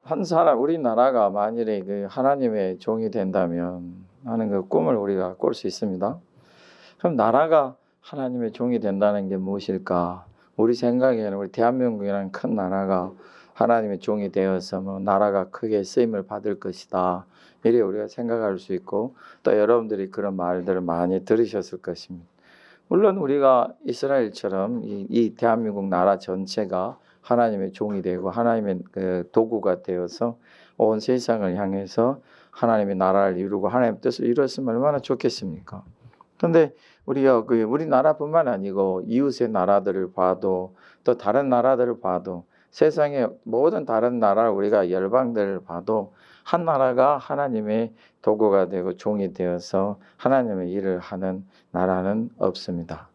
한 사람 우리나라가 만일에 그 하나님의 종이 된다면 하는 그 꿈을 우리가 꿀 수 있습니다. 그럼 나라가 하나님의 종이 된다는 게 무엇일까? 우리 생각에는 우리 대한민국이라는 큰 나라가 하나님의 종이 되어서 뭐 나라가 크게 쓰임을 받을 것이다. 이래 우리가 생각할 수 있고 또 여러분들이 그런 말들을 많이 들으셨을 것입니다. 물론 우리가 이스라엘처럼 이 대한민국 나라 전체가 하나님의 종이 되고 하나님의 그 도구가 되어서 온 세상을 향해서 하나님의 나라를 이루고 하나님의 뜻을 이루었으면 얼마나 좋겠습니까? 그런데 우리가 우리나라뿐만 아니고 이웃의 나라들을 봐도 또 다른 나라들을 봐도 세상의 모든 다른 나라 우리가 열방들을 봐도 한 나라가 하나님의 도구가 되고 종이 되어서 하나님의 일을 하는 나라는 없습니다.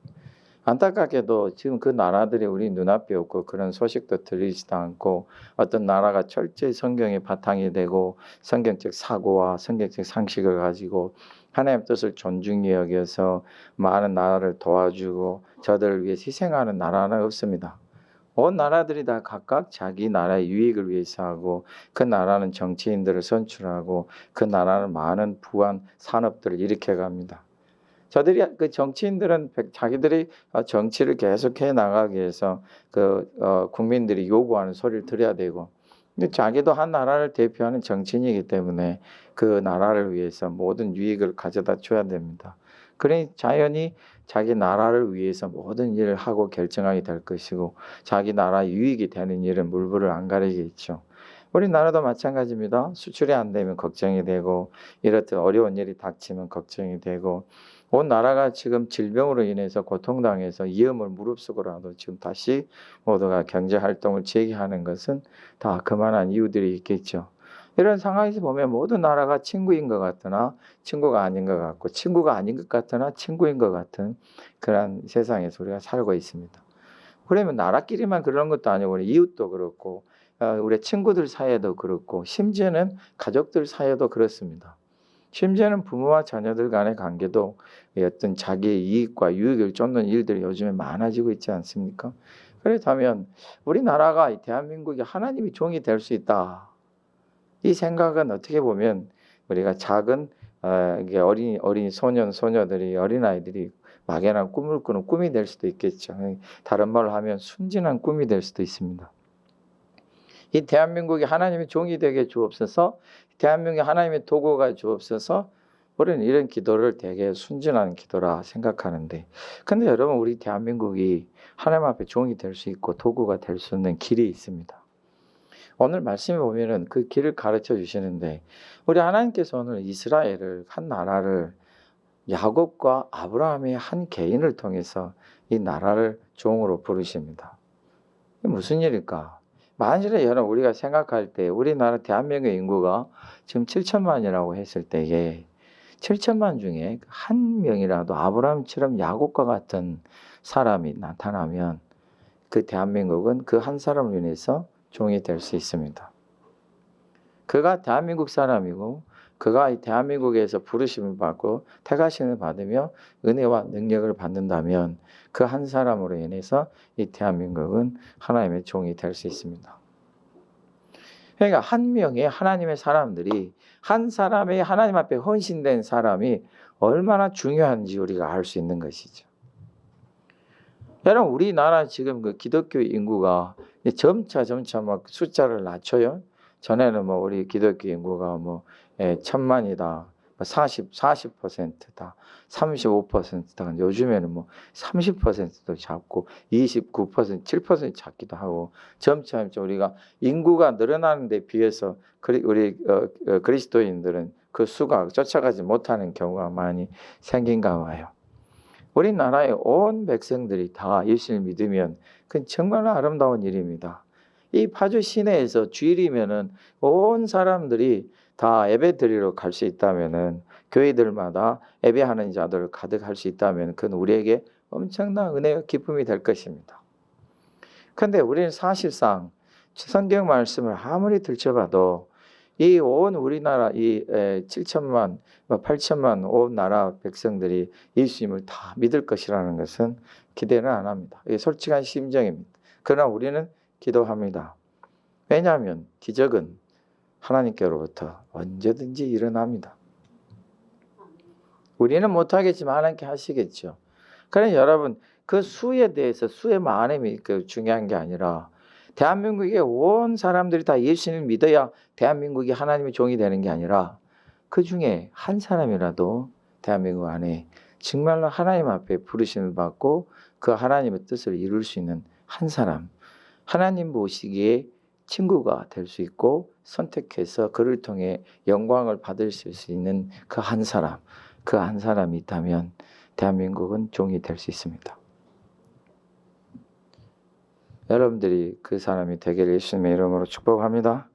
안타깝게도 지금 그 나라들이 우리 눈앞에 없고 그런 소식도 들리지도 않고 어떤 나라가 철저히 성경의 바탕이 되고 성경적 사고와 성경적 상식을 가지고 하나님의 뜻을 존중히 여겨서 많은 나라를 도와주고 저들을 위해 희생하는 나라는 없습니다. 온 나라들이 다 각각 자기 나라의 유익을 위해서 하고 그 나라는 정치인들을 선출하고 그 나라는 많은 부한 산업들을 일으켜 갑니다. 저들이 그 정치인들은 자기들이 정치를 계속해 나가기 위해서 국민들이 요구하는 소리를 들어야 되고 근데 자기도 한 나라를 대표하는 정치인이기 때문에 그 나라를 위해서 모든 유익을 가져다 줘야 됩니다. 그러니 자연히 자기 나라를 위해서 모든 일을 하고 결정하게 될 것이고 자기 나라 유익이 되는 일은 물불을 안 가리겠죠. 우리나라도 마찬가지입니다. 수출이 안 되면 걱정이 되고 이렇듯 어려운 일이 닥치면 걱정이 되고 온 나라가 지금 질병으로 인해서 고통당해서 위험을 무릅쓰고라도 지금 다시 모두가 경제활동을 재개하는 것은 다 그만한 이유들이 있겠죠. 이런 상황에서 보면 모든 나라가 친구인 것 같으나 친구가 아닌 것 같고 친구가 아닌 것 같으나 친구인 것 같은 그런 세상에서 우리가 살고 있습니다. 그러면 나라끼리만 그런 것도 아니고 우리 이웃도 그렇고 우리 친구들 사이에도 그렇고 심지어는 가족들 사이에도 그렇습니다. 심지어는 부모와 자녀들 간의 관계도 어떤 자기의 이익과 유익을 쫓는 일들이 요즘에 많아지고 있지 않습니까? 그렇다면 우리나라가 대한민국이 하나님의 종이 될 수 있다. 이 생각은 어떻게 보면 우리가 작은 어린 소년 소녀들이 어린아이들이 막연한 꿈을 꾸는 꿈이 될 수도 있겠죠. 다른 말로 하면 순진한 꿈이 될 수도 있습니다. 이 대한민국이 하나님의 종이 되게 주옵소서, 대한민국이 하나님의 도구가 주옵소서, 우리는 이런 기도를 되게 순진한 기도라 생각하는데, 근데 여러분 우리 대한민국이 하나님 앞에 종이 될 수 있고 도구가 될 수 있는 길이 있습니다. 오늘 말씀에 보면은 그 길을 가르쳐 주시는데, 우리 하나님께서 오늘 이스라엘을 한 나라를 야곱과 아브라함의 한 개인을 통해서 이 나라를 종으로 부르십니다. 이게 무슨 일일까? 만일에 여러분 우리가 생각할 때 우리나라 대한민국 인구가 지금 7천만이라고 했을 때에 7천만 중에 한 명이라도 아브라함처럼 야곱과 같은 사람이 나타나면 그 대한민국은 그 한 사람을 인해서 종이 될 수 있습니다. 그가 대한민국 사람이고 그가 이 대한민국에서 부르심을 받고 택하심을 받으며 은혜와 능력을 받는다면 그 한 사람으로 인해서 이 대한민국은 하나님의 종이 될 수 있습니다. 그러니까 한 명의 하나님의 사람들이 한 사람의 하나님 앞에 헌신된 사람이 얼마나 중요한지 우리가 알 수 있는 것이죠. 여러분 우리나라 지금 그 기독교 인구가 점차 막 숫자를 낮춰요. 전에는 뭐 우리 기독교 인구가 뭐 1,000만이다, 40%다, 35%다. 요즘에는 뭐 30%도 잡고 29%, 7% 잡기도 하고 점차 우리가 인구가 늘어나는 데 비해서 우리 그리스도인들은 그 수가 쫓아가지 못하는 경우가 많이 생긴가 봐요. 우리나라의 온 백성들이 다 예수를 믿으면 그건 정말 아름다운 일입니다. 이 파주 시내에서 주일이면은 온 사람들이 다 예배 드리러 갈 수 있다면은 교회들마다 예배하는 자들을 가득할 수 있다면 그건 우리에게 엄청난 은혜와 기쁨이 될 것입니다. 그런데 우리는 사실상 성경 말씀을 아무리 들춰봐도 이 온 우리나라 이 7천만, 8천만 온 나라 백성들이 예수님을 다 믿을 것이라는 것은 기대는 안 합니다. 이게 솔직한 심정입니다. 그러나 우리는 기도합니다. 왜냐하면 기적은 하나님께로부터 언제든지 일어납니다. 우리는 못하겠지만 하나님께 하시겠죠. 그러니 여러분 그 수에 대해서 수의 많음이 중요한 게 아니라 대한민국의 온 사람들이 다 예수님을 믿어야 대한민국이 하나님의 종이 되는 게 아니라 그 중에 한 사람이라도 대한민국 안에 정말로 하나님 앞에 부르심을 받고 그 하나님의 뜻을 이룰 수 있는 한 사람, 하나님 보시기에 친구가 될 수 있고 선택해서 그를 통해 영광을 받을 수 있는 그 한 사람, 그 한 사람이 있다면 대한민국은 종이 될 수 있습니다. 여러분들이 그 사람이 되기를 예수님의 이름으로 축복합니다.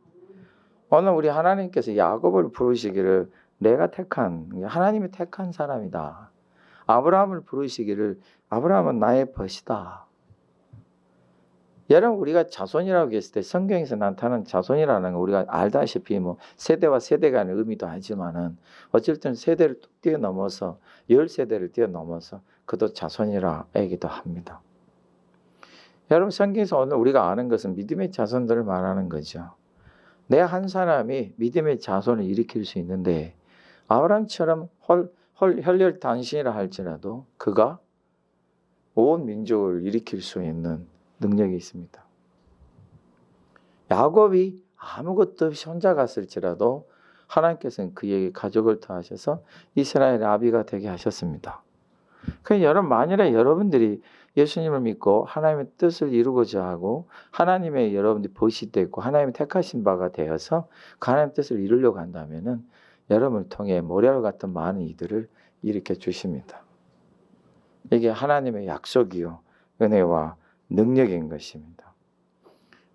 오늘 우리 하나님께서 야곱을 부르시기를 내가 택한, 하나님이 택한 사람이다. 아브라함을 부르시기를 아브라함은 나의 벗이다. 여러분 우리가 자손이라고 했을 때 성경에서 나타나는 자손이라는 거 우리가 알다시피 뭐 세대와 세대 간의 의미도 하지만은 어쨌든 세대를 뚝 뛰어넘어서 10세대를 뛰어넘어서 그도 자손이라 얘기도 합니다. 여러분 성경에서 오늘 우리가 아는 것은 믿음의 자손들을 말하는 거죠. 내 한 사람이 믿음의 자손을 일으킬 수 있는데 아브라함처럼 혈혈단신이라 할지라도 그가 온 민족을 일으킬 수 있는 능력이 있습니다. 야곱이 아무것도 없이 혼자 갔을지라도 하나님께서는 그에게 가족을 더하셔서 이스라엘의 아비가 되게 하셨습니다. 그러니까 여러분 만일에 여러분들이 예수님을 믿고 하나님의 뜻을 이루고자 하고 하나님의 여러분들이 벗이 되고 하나님의 택하신 바가 되어서 그 하나님의 뜻을 이루려고 한다면은 여러분을 통해 모래알 같은 많은 이들을 일으켜 주십니다. 이게 하나님의 약속이요 은혜와 능력인 것입니다.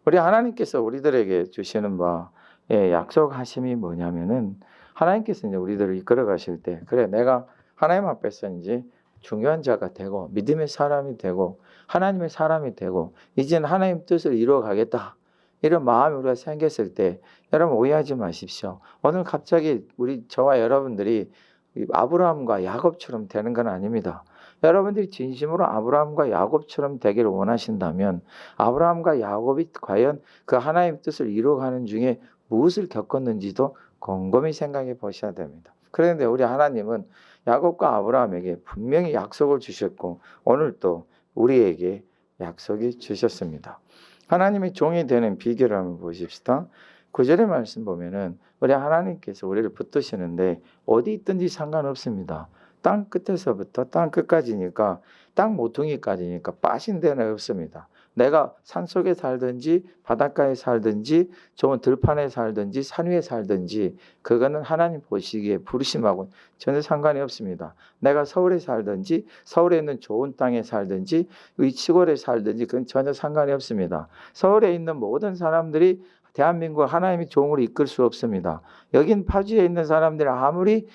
우리 하나님께서 우리들에게 주시는 바의 약속하심이 뭐냐면은 하나님께서 이제 우리들을 이끌어 가실 때 그래 내가 하나님 앞에서 이제 중요한 자가 되고 믿음의 사람이 되고 하나님의 사람이 되고 이제는 하나님 뜻을 이루어 가겠다. 이런 마음이 우리가 생겼을 때 여러분 오해하지 마십시오. 오늘 갑자기 저와 여러분들이 아브라함과 야곱처럼 되는 건 아닙니다. 여러분들이 진심으로 아브라함과 야곱처럼 되기를 원하신다면 아브라함과 야곱이 과연 그 하나님 뜻을 이루어가는 중에 무엇을 겪었는지도 곰곰이 생각해 보셔야 됩니다. 그런데 우리 하나님은 야곱과 아브라함에게 분명히 약속을 주셨고 오늘 또 우리에게 약속이 주셨습니다. 하나님의 종이 되는 비결을 한번 보십시다. 9절의 말씀 보면은 우리 하나님께서 우리를 붙드시는데 어디 있든지 상관없습니다. 땅 끝에서부터 땅 끝까지니까 땅 모퉁이까지니까 빠진 데는 없습니다. 내가 산속에 살든지 바닷가에 살든지 좋은 들판에 살든지 산 위에 살든지 그거는 하나님 보시기에 부르심하고는 전혀 상관이 없습니다. 내가 서울에 살든지 서울에 있는 좋은 땅에 살든지 이 시골에 살든지 그건 전혀 상관이 없습니다. 서울에 있는 모든 사람들이 대한민국을 하나님의 종으로 이끌 수 없습니다. 여긴 파주에 있는 사람들이 아무리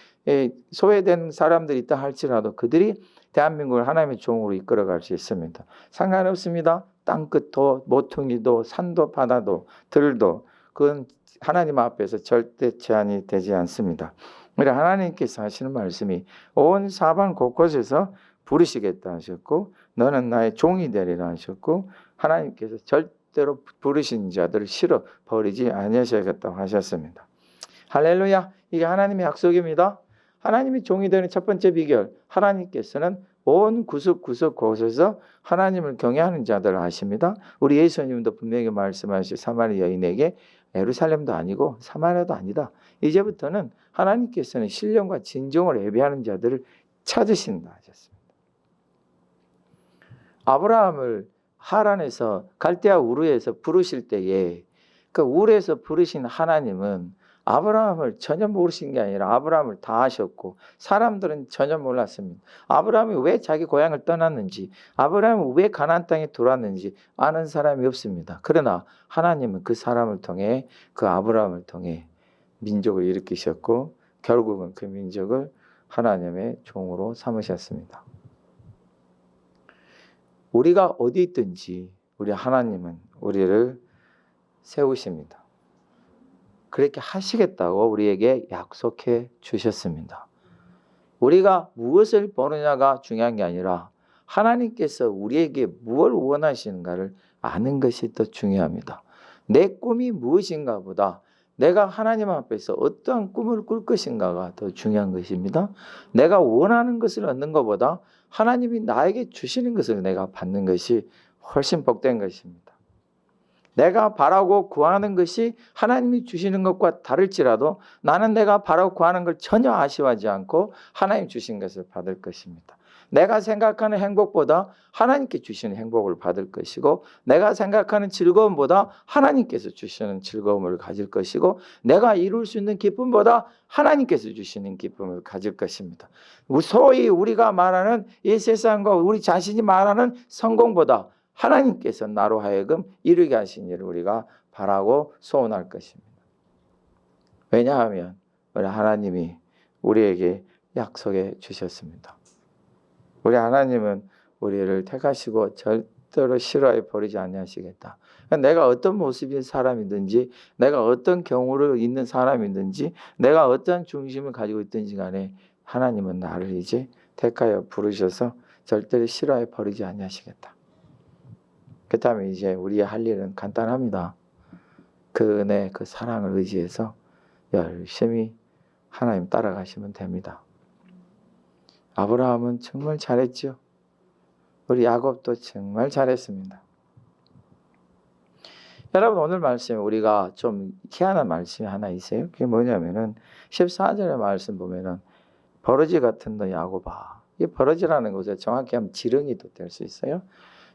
소외된 사람들이 있다 할지라도 그들이 대한민국을 하나님의 종으로 이끌어갈 수 있습니다. 상관없습니다. 땅끝도 모퉁이도 산도 바다도 들도 그건 하나님 앞에서 절대 제한이 되지 않습니다. 우리 하나님께서 하시는 말씀이 온 사방 곳곳에서 부르시겠다 하셨고 너는 나의 종이 되리라 하셨고 하나님께서 절대로 부르신 자들을 실어 버리지 아니하시겠다고 하셨습니다. 할렐루야. 이게 하나님의 약속입니다. 하나님이 종이 되는 첫 번째 비결, 하나님께서는 온 구석구석 곳에서 하나님을 경외하는 자들을 아십니다. 우리 예수님도 분명히 말씀하신 사마리 여인에게 예루살렘도 아니고 사마리아도 아니다. 이제부터는 하나님께서는 신령과 진정을 예배하는 자들을 찾으신다 하셨습니다. 아브라함을 하란에서 갈대아 우르에서 부르실 때에 그 우르에서 부르신 하나님은 아브라함을 전혀 모르신 게 아니라 아브라함을 다 아셨고 사람들은 전혀 몰랐습니다. 아브라함이 왜 자기 고향을 떠났는지 아브라함이 왜 가나안 땅에 들어왔는지 아는 사람이 없습니다. 그러나 하나님은 그 사람을 통해 그 아브라함을 통해 민족을 일으키셨고 결국은 그 민족을 하나님의 종으로 삼으셨습니다. 우리가 어디 있든지 우리 하나님은 우리를 세우십니다. 그렇게 하시겠다고 우리에게 약속해 주셨습니다. 우리가 무엇을 보느냐가 중요한 게 아니라 하나님께서 우리에게 무엇을 원하시는가를 아는 것이 더 중요합니다. 내 꿈이 무엇인가 보다 내가 하나님 앞에서 어떠한 꿈을 꿀 것인가가 더 중요한 것입니다. 내가 원하는 것을 얻는 것보다 하나님이 나에게 주시는 것을 내가 받는 것이 훨씬 복된 것입니다. 내가 바라고 구하는 것이 하나님이 주시는 것과 다를지라도 나는 내가 바라고 구하는 걸 전혀 아쉬워하지 않고 하나님 주신 것을 받을 것입니다. 내가 생각하는 행복보다 하나님께 주시는 행복을 받을 것이고, 내가 생각하는 즐거움보다 하나님께서 주시는 즐거움을 가질 것이고, 내가 이룰 수 있는 기쁨보다 하나님께서 주시는 기쁨을 가질 것입니다. 소위 우리가 말하는 이 세상과 우리 자신이 말하는 성공보다 하나님께서 나로 하여금 이루게 하신 일을 우리가 바라고 소원할 것입니다. 왜냐하면 우리 하나님이 우리에게 약속해 주셨습니다. 우리 하나님은 우리를 택하시고 절대로 싫어해 버리지 아니하시겠다. 내가 어떤 모습인 사람이든지, 내가 어떤 경우를 있는 사람이든지, 내가 어떤 중심을 가지고 있든지 간에 하나님은 나를 이제 택하여 부르셔서 절대로 싫어해 버리지 아니하시겠다. 그 다음에 이제 우리의 할 일은 간단합니다. 그 은혜, 그 사랑을 의지해서 열심히 하나님 따라가시면 됩니다. 아브라함은 정말 잘했죠. 우리 야곱도 정말 잘했습니다. 여러분, 오늘 말씀에 우리가 좀 희한한 말씀이 하나 있어요. 그게 뭐냐면은 14절의 말씀 보면은 버러지 같은 너 야곱아. 이 버러지라는 것에 정확히 하면 지렁이도 될 수 있어요.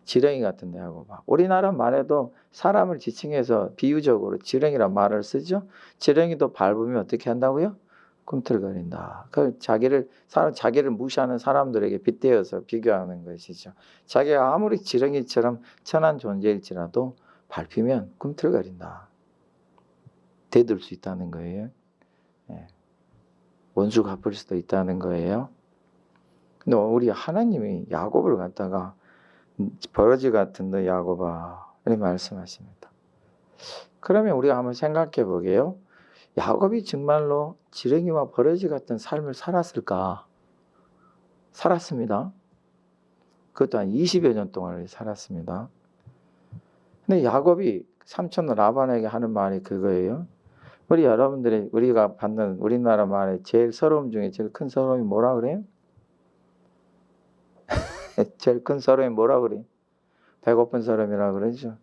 지렁이 같은 데 하고 막 우리나라 말에도 사람을 지칭해서 비유적으로 지렁이란 말을 쓰죠. 지렁이도 밟으면 어떻게 한다고요? 꿈틀거린다. 그 자기를 무시하는 사람들에게 빗대어서 비교하는 것이죠. 자기가 아무리 지렁이처럼 천한 존재일지라도 밟히면 꿈틀거린다. 대들 수 있다는 거예요. 예. 원수 갚을 수도 있다는 거예요. 근데 우리 하나님이 야곱을 갖다가 버러지 같은 너 야곱아 이렇게 말씀하십니다. 그러면 우리가 한번 생각해 보게요. 야곱이 정말로 지렁이와 버러지 같은 삶을 살았을까? 살았습니다. 그것도 한 20여 년 동안 살았습니다. 근데 야곱이 삼촌 라반에게 하는 말이 그거예요. 우리가 받는 우리나라 말에 제일 서러움 중에 제일 큰 서러움이 뭐라 그래요? 제일 큰 서러움이 뭐라 그래요? 배고픈 서름이라고 그러죠.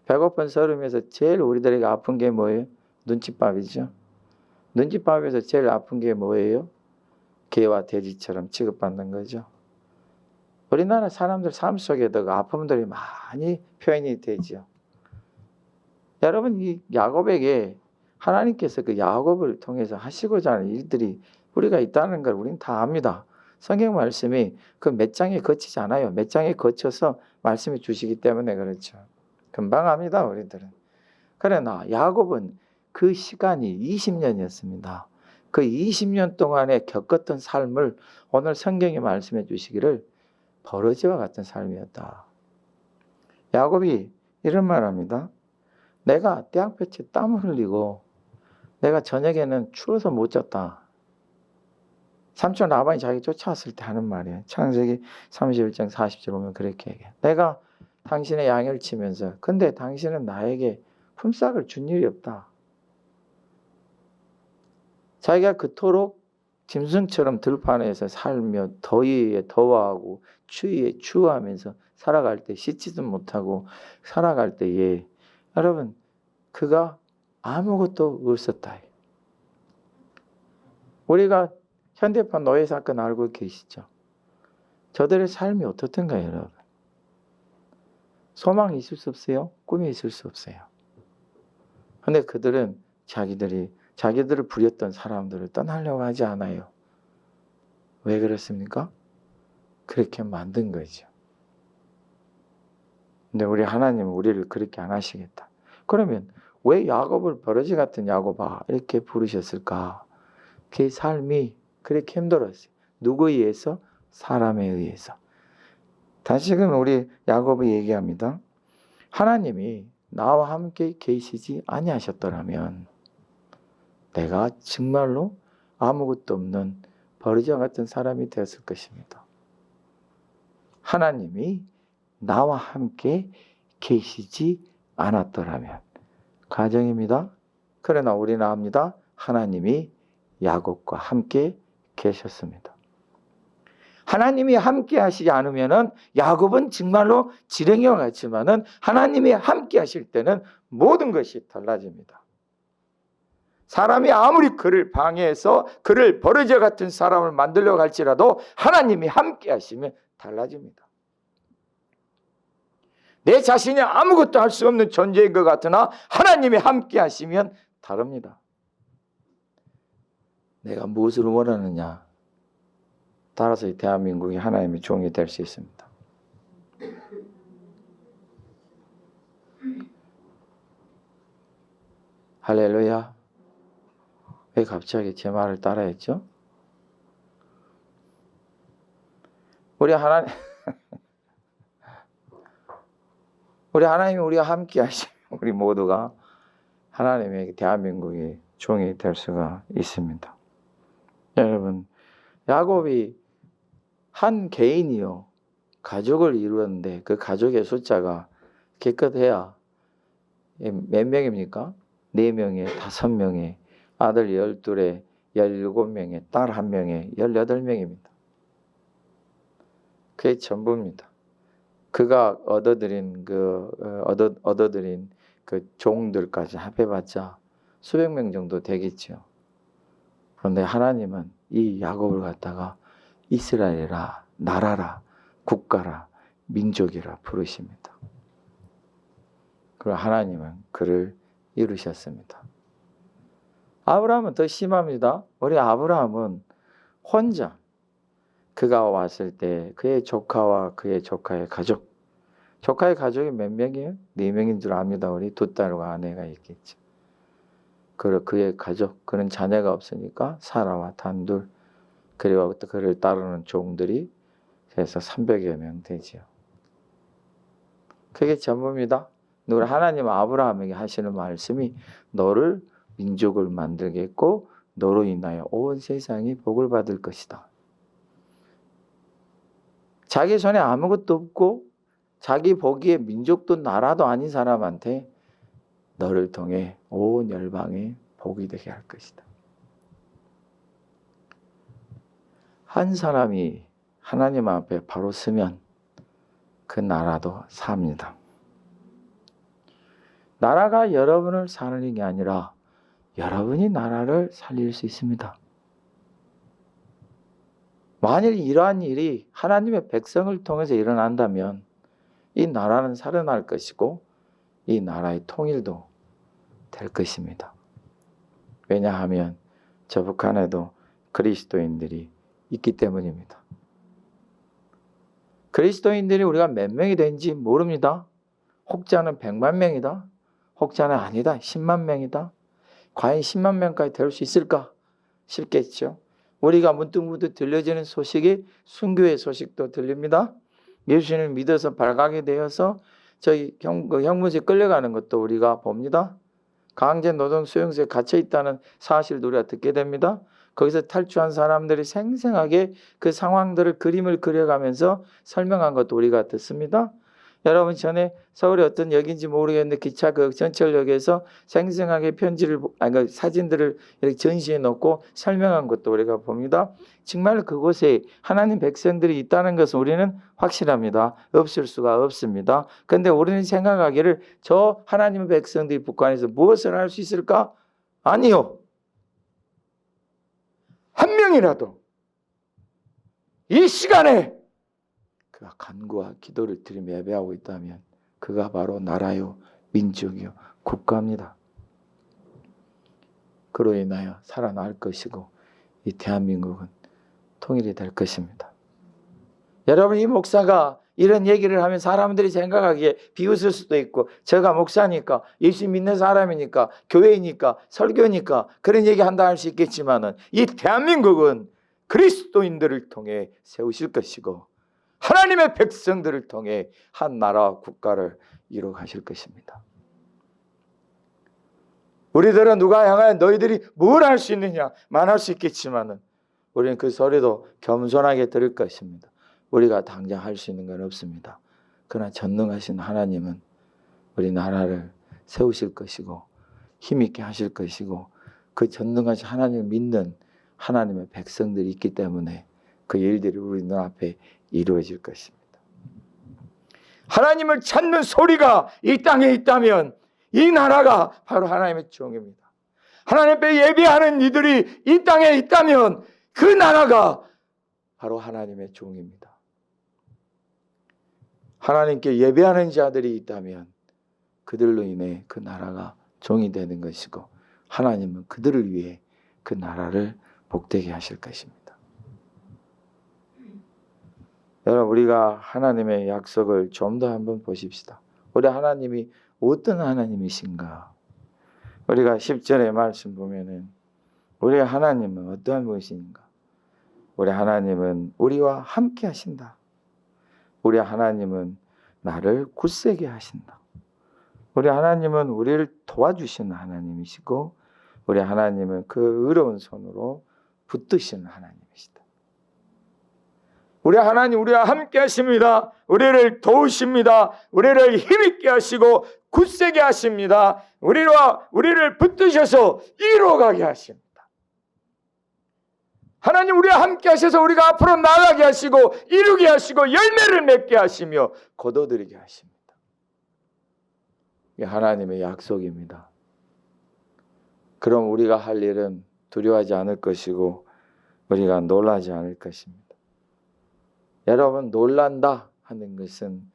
배고픈 서름에서 제일 우리들에게 아픈 게 뭐예요? 눈칫밥이죠. 눈칫밥에서 제일 아픈 게 뭐예요? 개와 돼지처럼 취급받는 거죠. 우리나라 사람들 삶 속에도 아픔들이 많이 표현이 되죠. 여러분, 이 야곱에게 하나님께서 그 야곱을 통해서 하시고자 하는 일들이 우리가 있다는 걸 우리는 다 압니다. 성경 말씀이 그 몇 장에 거치지 않아요. 몇 장에 거쳐서 말씀이 주시기 때문에 그렇죠. 금방 압니다, 우리들은. 그러나 야곱은 그 시간이 20년이었습니다. 그 20년 동안에 겪었던 삶을 오늘 성경이 말씀해 주시기를 버러지와 같은 삶이었다. 야곱이 이런 말 합니다. 내가 떼양볕에 땀을 흘리고 내가 저녁에는 추워서 못 잤다. 삼촌 라반이 자기 쫓아왔을 때 하는 말이에요. 창세기 31장 40절 보면 그렇게 얘기해요. 내가 당신의 양을 치면서 근데 당신은 나에게 품삯을 준 일이 없다. 자기가 그토록 짐승처럼 들판에서 살며 더위에 더워하고 추위에 추워하면서 살아갈 때 씻지도 못하고 살아갈 때에 여러분 그가 아무것도 없었다. 우리가 현대판 노예 사건 알고 계시죠? 저들의 삶이 어떻던가요, 여러분? 소망이 있을 수 없어요? 꿈이 있을 수 없어요. 근데 그들은 자기들을 부렸던 사람들을 떠나려고 하지 않아요. 왜 그렇습니까? 그렇게 만든 거죠. 근데 우리 하나님은 우리를 그렇게 안 하시겠다. 그러면 왜 야곱을 버러지 같은 야곱아 이렇게 부르셨을까? 그 삶이 그렇게 힘들었어요. 누구에 의해서? 사람에 의해서. 다시금 우리 야곱이 얘기합니다. 하나님이 나와 함께 계시지 아니하셨더라면 내가 정말로 아무것도 없는 버러지와 같은 사람이 되었을 것입니다. 하나님이 나와 함께 계시지 않았더라면 가정입니다. 그러나 우리는 압니다. 하나님이 야곱과 함께 계셨습니다. 하나님이 함께 하시지 않으면은 야곱은 정말로 지렁이와 같지만은 하나님이 함께 하실 때는 모든 것이 달라집니다. 사람이 아무리 그를 방해해서 그를 버러지 같은 사람을 만들려고 할지라도 하나님이 함께 하시면 달라집니다. 내 자신이 아무것도 할 수 없는 존재인 것 같으나 하나님이 함께 하시면 다릅니다. 내가 무엇을 원하느냐 따라서 이 대한민국이 하나님의 종이 될 수 있습니다. 할렐루야. 왜 갑자기 제 말을 따라했죠? 우리 하나님이 우리와 함께 하시면 우리 모두가 하나님의 대한민국의 종이 될 수가 있습니다. 여러분, 야곱이 한 개인이요 가족을 이루었는데 그 가족의 숫자가 기껏해야 몇 명입니까? 4명에 5명에 아들 12에 17명에 딸 1명에 18명입니다. 그게 전부입니다. 그가 얻어들인 그 종들까지 합해봤자 수백 명 정도 되겠죠. 그런데 하나님은 이 야곱을 갖다가 이스라엘이라, 나라라, 국가라, 민족이라 부르십니다. 그리고 하나님은 그를 이루셨습니다. 아브라함은 더 심합니다. 우리 아브라함은 혼자 그가 왔을 때 그의 조카와 그의 조카의 가족, 조카의 가족이 몇 명이에요? 4명인 줄 압니다. 우리 2딸과 아내가 있겠죠. 그리고 그의 가족, 그는 자녀가 없으니까 사라와 단둘, 그리고 그를 따르는 종들이 그래서 300여 명 되지요. 그게 전부입니다. 우리 하나님 아브라함에게 하시는 말씀이 너를 민족을 만들겠고 너로 인하여 온 세상이 복을 받을 것이다. 자기 손에 아무것도 없고 자기 보기에 민족도 나라도 아닌 사람한테 너를 통해 온 열방에 복이 되게 할 것이다. 한 사람이 하나님 앞에 바로 서면 그 나라도 삽니다. 나라가 여러분을 살리는 게 아니라 여러분이 나라를 살릴 수 있습니다. 만일 이러한 일이 하나님의 백성을 통해서 일어난다면 이 나라는 살아날 것이고 이 나라의 통일도 될 것입니다. 왜냐하면 저 북한에도 그리스도인들이 있기 때문입니다. 그리스도인들이 우리가 몇 명이 된지 모릅니다. 혹자는 100만 명이다. 혹자는 아니다. 10만 명이다. 과연 10만 명까지 될 수 있을까 싶겠죠. 우리가 문득문득 들려지는 소식이 순교의 소식도 들립니다. 예수님을 믿어서 발각이 되어서 저희 형무소에 끌려가는 것도 우리가 봅니다. 강제 노동 수용소에 갇혀 있다는 사실도 우리가 듣게 됩니다. 거기서 탈주한 사람들이 생생하게 그 상황들을 그림을 그려가면서 설명한 것도 우리가 듣습니다. 여러분 전에 서울의 어떤 역인지 모르겠는데 기차 그 전철역에서 생생하게 사진들을 이렇게 전시해 놓고 설명한 것도 우리가 봅니다. 정말 그곳에 하나님 백성들이 있다는 것은 우리는 확실합니다. 없을 수가 없습니다. 그런데 우리는 생각하기를 저 하나님의 백성들이 북한에서 무엇을 할 수 있을까? 아니요. 한 명이라도 이 시간에 그가 간구와 기도를 드리며 예배하고 있다면 그가 바로 나라요, 민족이요, 국가입니다. 그로 인하여 살아날 것이고 이 대한민국은 통일이 될 것입니다. 여러분 이 목사가 이런 얘기를 하면 사람들이 생각하기에 비웃을 수도 있고 제가 목사니까 예수 믿는 사람이니까 교회이니까 설교니까 그런 얘기 한다 할 수 있겠지만은 이 대한민국은 그리스도인들을 통해 세우실 것이고 하나님의 백성들을 통해 한 나라와 국가를 이루어 가실 것입니다. 우리들은 누가 향하여 너희들이 뭘 할 수 있느냐 말할 수 있겠지만은 우리는 그 소리도 겸손하게 들을 것입니다. 우리가 당장 할 수 있는 건 없습니다. 그러나 전능하신 하나님은 우리 나라를 세우실 것이고 힘있게 하실 것이고 그 전능하신 하나님을 믿는 하나님의 백성들이 있기 때문에 그 일들이 우리 눈앞에 이루어질 것입니다. 하나님을 찾는 소리가 이 땅에 있다면 이 나라가 바로 하나님의 종입니다. 하나님 앞에 예배하는 이들이 이 땅에 있다면 그 나라가 바로 하나님의 종입니다. 하나님께 예배하는 자들이 있다면 그들로 인해 그 나라가 종이 되는 것이고 하나님은 그들을 위해 그 나라를 복되게 하실 것입니다. 여러분, 우리가 하나님의 약속을 좀 더 한번 보십시다. 우리 하나님이 어떤 하나님이신가? 우리가 10절의 말씀 보면은 우리 하나님은 어떠한 분이신가? 우리 하나님은 우리와 함께 하신다. 우리 하나님은 나를 굳세게 하신다. 우리 하나님은 우리를 도와주시는 하나님이시고 우리 하나님은 그 의로운 손으로 붙드시는 하나님이시다. 우리 하나님 우리와 함께 하십니다. 우리를 도우십니다. 우리를 힘있게 하시고 굳세게 하십니다. 우리를 붙드셔서 이루어가게 하십니다. 하나님 우리와 함께 하셔서 우리가 앞으로 나아가게 하시고 이루게 하시고 열매를 맺게 하시며 거둬들이게 하십니다. 이게 하나님의 약속입니다. 그럼 우리가 할 일은 두려워하지 않을 것이고 우리가 놀라지 않을 것입니다. 여러분, 놀란다 하는 것은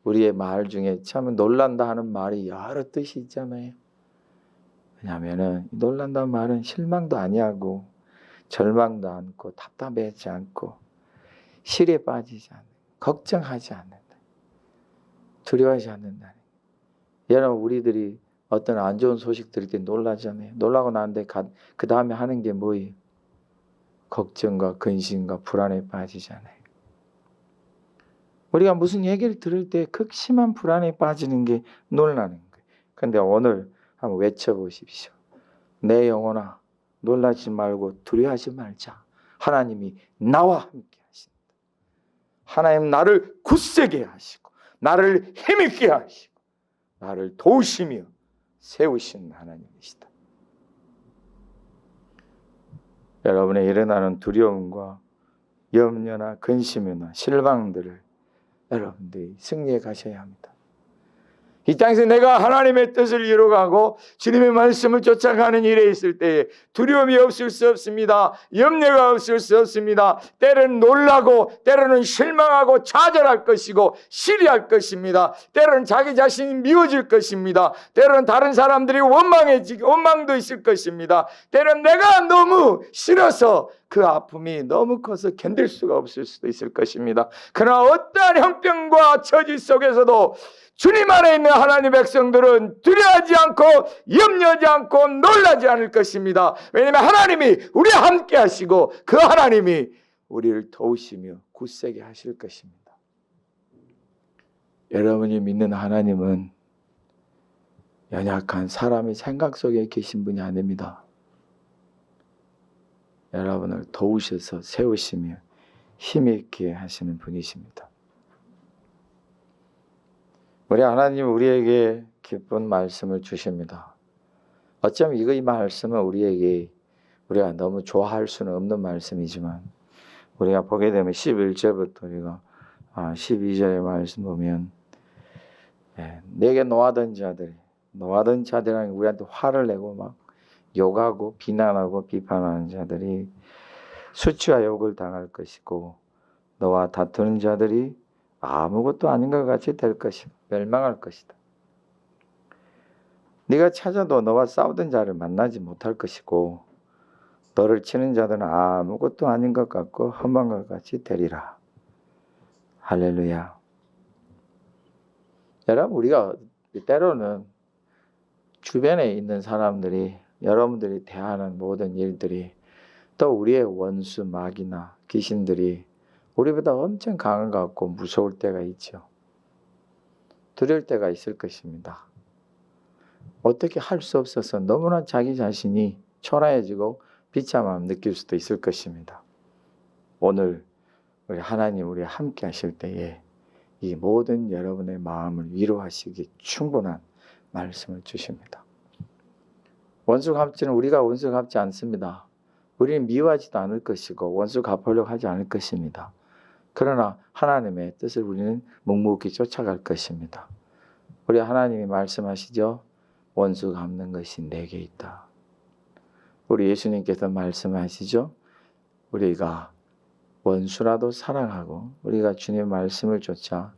우리의 말 중에 참 놀란다 하는 말이 여러 뜻이 있잖아요. 왜냐하면 놀란다는 말은 실망도 아니하고 절망도 않고 답답해하지 않고 실에 빠지지 않는, 걱정하지 않는다, 두려워하지 않는다. 여러분, 우리들이 어떤 안 좋은 소식 들을 때 놀라잖아요. 놀라고 나는데 그 다음에 하는 게 뭐예요? 걱정과 근심과 불안에 빠지잖아요. 우리가 무슨 얘기를 들을 때 극심한 불안에 빠지는 게 놀라는 거예요. 그런데 오늘 한번 외쳐보십시오. 내 영혼아, 놀라지 말고 두려워하지 말자. 하나님이 나와 함께 하신다. 하나님 나를 굳세게 하시고 나를 힘있게 하시고 나를 도우시며 세우신 하나님이시다. 여러분의 일어나는 두려움과 염려나 근심이나 실망들을 여러분들이 승리해 가셔야 합니다. 이 땅에서 내가 하나님의 뜻을 이루어가고 주님의 말씀을 쫓아가는 일에 있을 때에 두려움이 없을 수 없습니다. 염려가 없을 수 없습니다. 때로는 놀라고 때로는 실망하고 좌절할 것이고 시리할 것입니다. 때로는 자기 자신이 미워질 것입니다. 때로는 다른 사람들이 원망도 있을 것입니다. 때로는 내가 너무 싫어서 그 아픔이 너무 커서 견딜 수가 없을 수도 있을 것입니다. 그러나 어떠한 형편과 처지 속에서도 주님 안에 있는 하나님의 백성들은 두려워하지 않고 염려하지 않고 놀라지 않을 것입니다. 왜냐하면 하나님이 우리와 함께 하시고 그 하나님이 우리를 도우시며 굳세게 하실 것입니다. 여러분이 믿는 하나님은 연약한 사람의 생각 속에 계신 분이 아닙니다. 여러분을 도우셔서 세우시며 힘있게 하시는 분이십니다. 우리 하나님 우리에게 기쁜 말씀을 주십니다. 어쩌면 이 말씀은 우리가 너무 좋아할 수는 없는 말씀이지만 우리가 보게 되면 11절부터 우리가 12절의 말씀 보면 내게 노하던 자들이 우리한테 화를 내고 막 욕하고 비난하고 비판하는 자들이 수치와 욕을 당할 것이고 너와 다투는 자들이 아무것도 아닌 것 같이 될 것이다. 멸망할 것이다. 네가 찾아도 너와 싸우던 자를 만나지 못할 것이고 너를 치는 자들은 아무것도 아닌 것 같고 험한 것 같이 되리라. 할렐루야. 여러분, 우리가 때로는 주변에 있는 사람들이 여러분들이 대하는 모든 일들이 또 우리의 원수 마귀나 귀신들이 우리보다 엄청 강한 것 같고 무서울 때가 있죠. 두려울 때가 있을 것입니다. 어떻게 할 수 없어서 너무나 자기 자신이 초라해지고 비참함을 느낄 수도 있을 것입니다. 오늘 우리 하나님 우리와 함께 하실 때에 이 모든 여러분의 마음을 위로하시기 충분한 말씀을 주십니다. 원수 갚지는 우리가 원수 갚지 않습니다. 우리는 미워하지도 않을 것이고 원수 갚으려고 하지 않을 것입니다. 그러나 하나님의 뜻을 우리는 묵묵히 쫓아갈 것입니다. 우리 하나님이 말씀하시죠. 원수 갚는 것이 내게 있다. 우리 예수님께서 말씀하시죠. 우리가 원수라도 사랑하고 우리가 주님의 말씀을 쫓아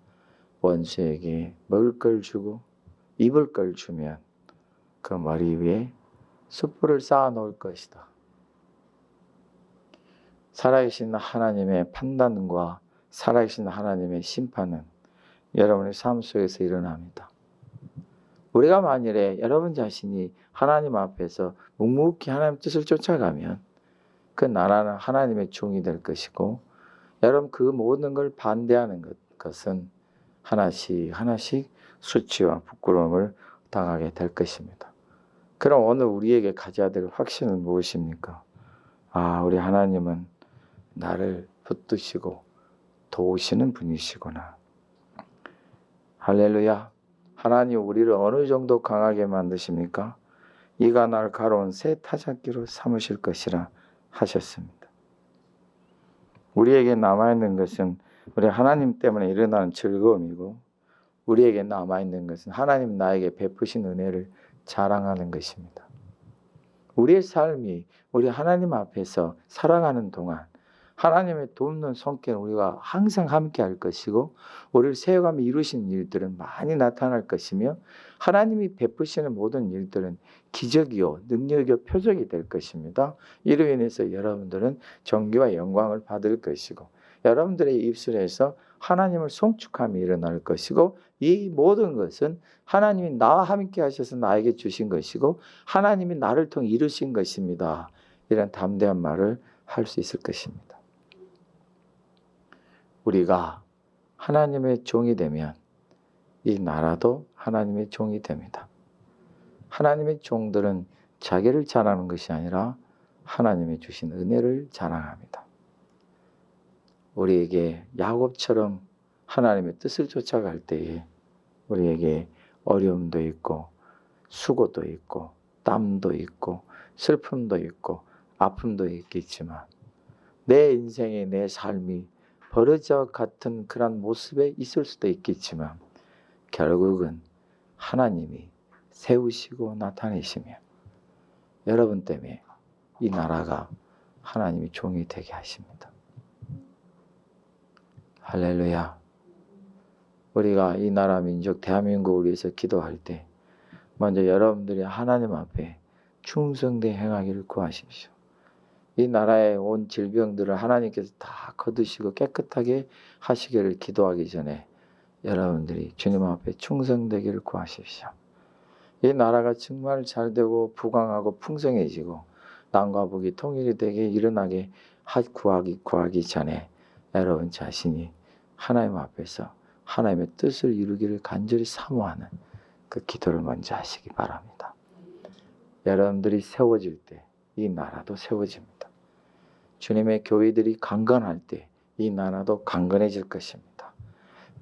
원수에게 먹을 걸 주고 입을 걸 주면 그 머리 위에 숯불을 쌓아 놓을 것이다. 살아계신 하나님의 판단과 살아계신 하나님의 심판은 여러분의 삶 속에서 일어납니다. 우리가 만일에 여러분 자신이 하나님 앞에서 묵묵히 하나님 뜻을 쫓아가면 그 나라는 하나님의 종이 될 것이고 여러분 그 모든 걸 반대하는 것은 하나씩 하나씩 수치와 부끄러움을 당하게 될 것입니다. 그럼 오늘 우리에게 가져야 될 확신은 무엇입니까? 우리 하나님은 나를 붙드시고 도우시는 분이시구나. 할렐루야. 하나님 우리를 어느 정도 강하게 만드십니까? 이가 날 가로운 새 타작기로 삼으실 것이라 하셨습니다. 우리에게 남아있는 것은 우리 하나님 때문에 일어나는 즐거움이고 우리에게 남아있는 것은 하나님 나에게 베푸신 은혜를 자랑하는 것입니다. 우리의 삶이 우리 하나님 앞에서 살아가는 동안 하나님의 돕는 손길은 우리가 항상 함께 할 것이고 우리를 세워가며 이루신 일들은 많이 나타날 것이며 하나님이 베푸시는 모든 일들은 기적이요 능력이요 표적이 될 것입니다. 이로 인해서 여러분들은 존귀와 영광을 받을 것이고 여러분들의 입술에서 하나님을 송축함이 일어날 것이고 이 모든 것은 하나님이 나와 함께 하셔서 나에게 주신 것이고 하나님이 나를 통해 이루신 것입니다. 이런 담대한 말을 할 수 있을 것입니다. 우리가 하나님의 종이 되면 이 나라도 하나님의 종이 됩니다. 하나님의 종들은 자기를 자랑하는 것이 아니라 하나님이 주신 은혜를 자랑합니다. 우리에게 야곱처럼 하나님의 뜻을 쫓아갈 때에 우리에게 어려움도 있고 수고도 있고 땀도 있고 슬픔도 있고 아픔도 있겠지만 내 인생의 내 삶이 버러지와 같은 그런 모습에 있을 수도 있겠지만 결국은 하나님이 세우시고 나타내시며 여러분 때문에 이 나라가 하나님의 종이 되게 하십니다. 할렐루야. 우리가 이 나라 민족 대한민국을 위해서 기도할 때 먼저 여러분들이 하나님 앞에 충성되게 행하기를 구하십시오. 이 나라에 온 질병들을 하나님께서 다 거두시고 깨끗하게 하시기를 기도하기 전에 여러분들이 주님 앞에 충성되기를 구하십시오. 이 나라가 정말 잘 되고 부강하고 풍성해지고 남과 북이 통일이 되게 일어나게 구하기 전에 여러분 자신이 하나님 앞에서 하나님의 뜻을 이루기를 간절히 사모하는 그 기도를 먼저 하시기 바랍니다. 여러분들이 세워질 때 이 나라도 세워집니다. 주님의 교회들이 강건할 때 이 나라도 강건해질 것입니다.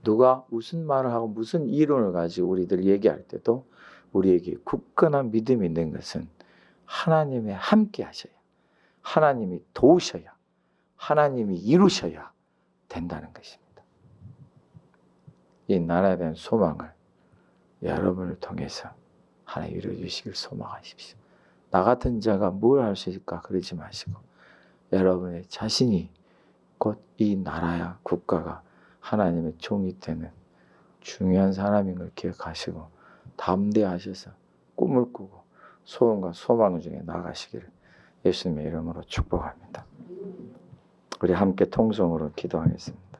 누가 무슨 말을 하고 무슨 이론을 가지고 우리들 얘기할 때도 우리에게 굳건한 믿음이 있는 것은 하나님이 함께 하셔야, 하나님이 도우셔야, 하나님이 이루셔야 된다는 것입니다. 이 나라에 대한 소망을 여러분을 통해서 하나님 이루어주시길 소망하십시오. 나 같은 자가 뭘 할 수 있을까 그러지 마시고 여러분의 자신이 곧 이 나라야 국가가 하나님의 종이 되는 중요한 사람인 걸 기억하시고 담대하셔서 꿈을 꾸고 소원과 소망 중에 나가시기를 예수님의 이름으로 축복합니다. 우리 함께 통성으로 기도하겠습니다.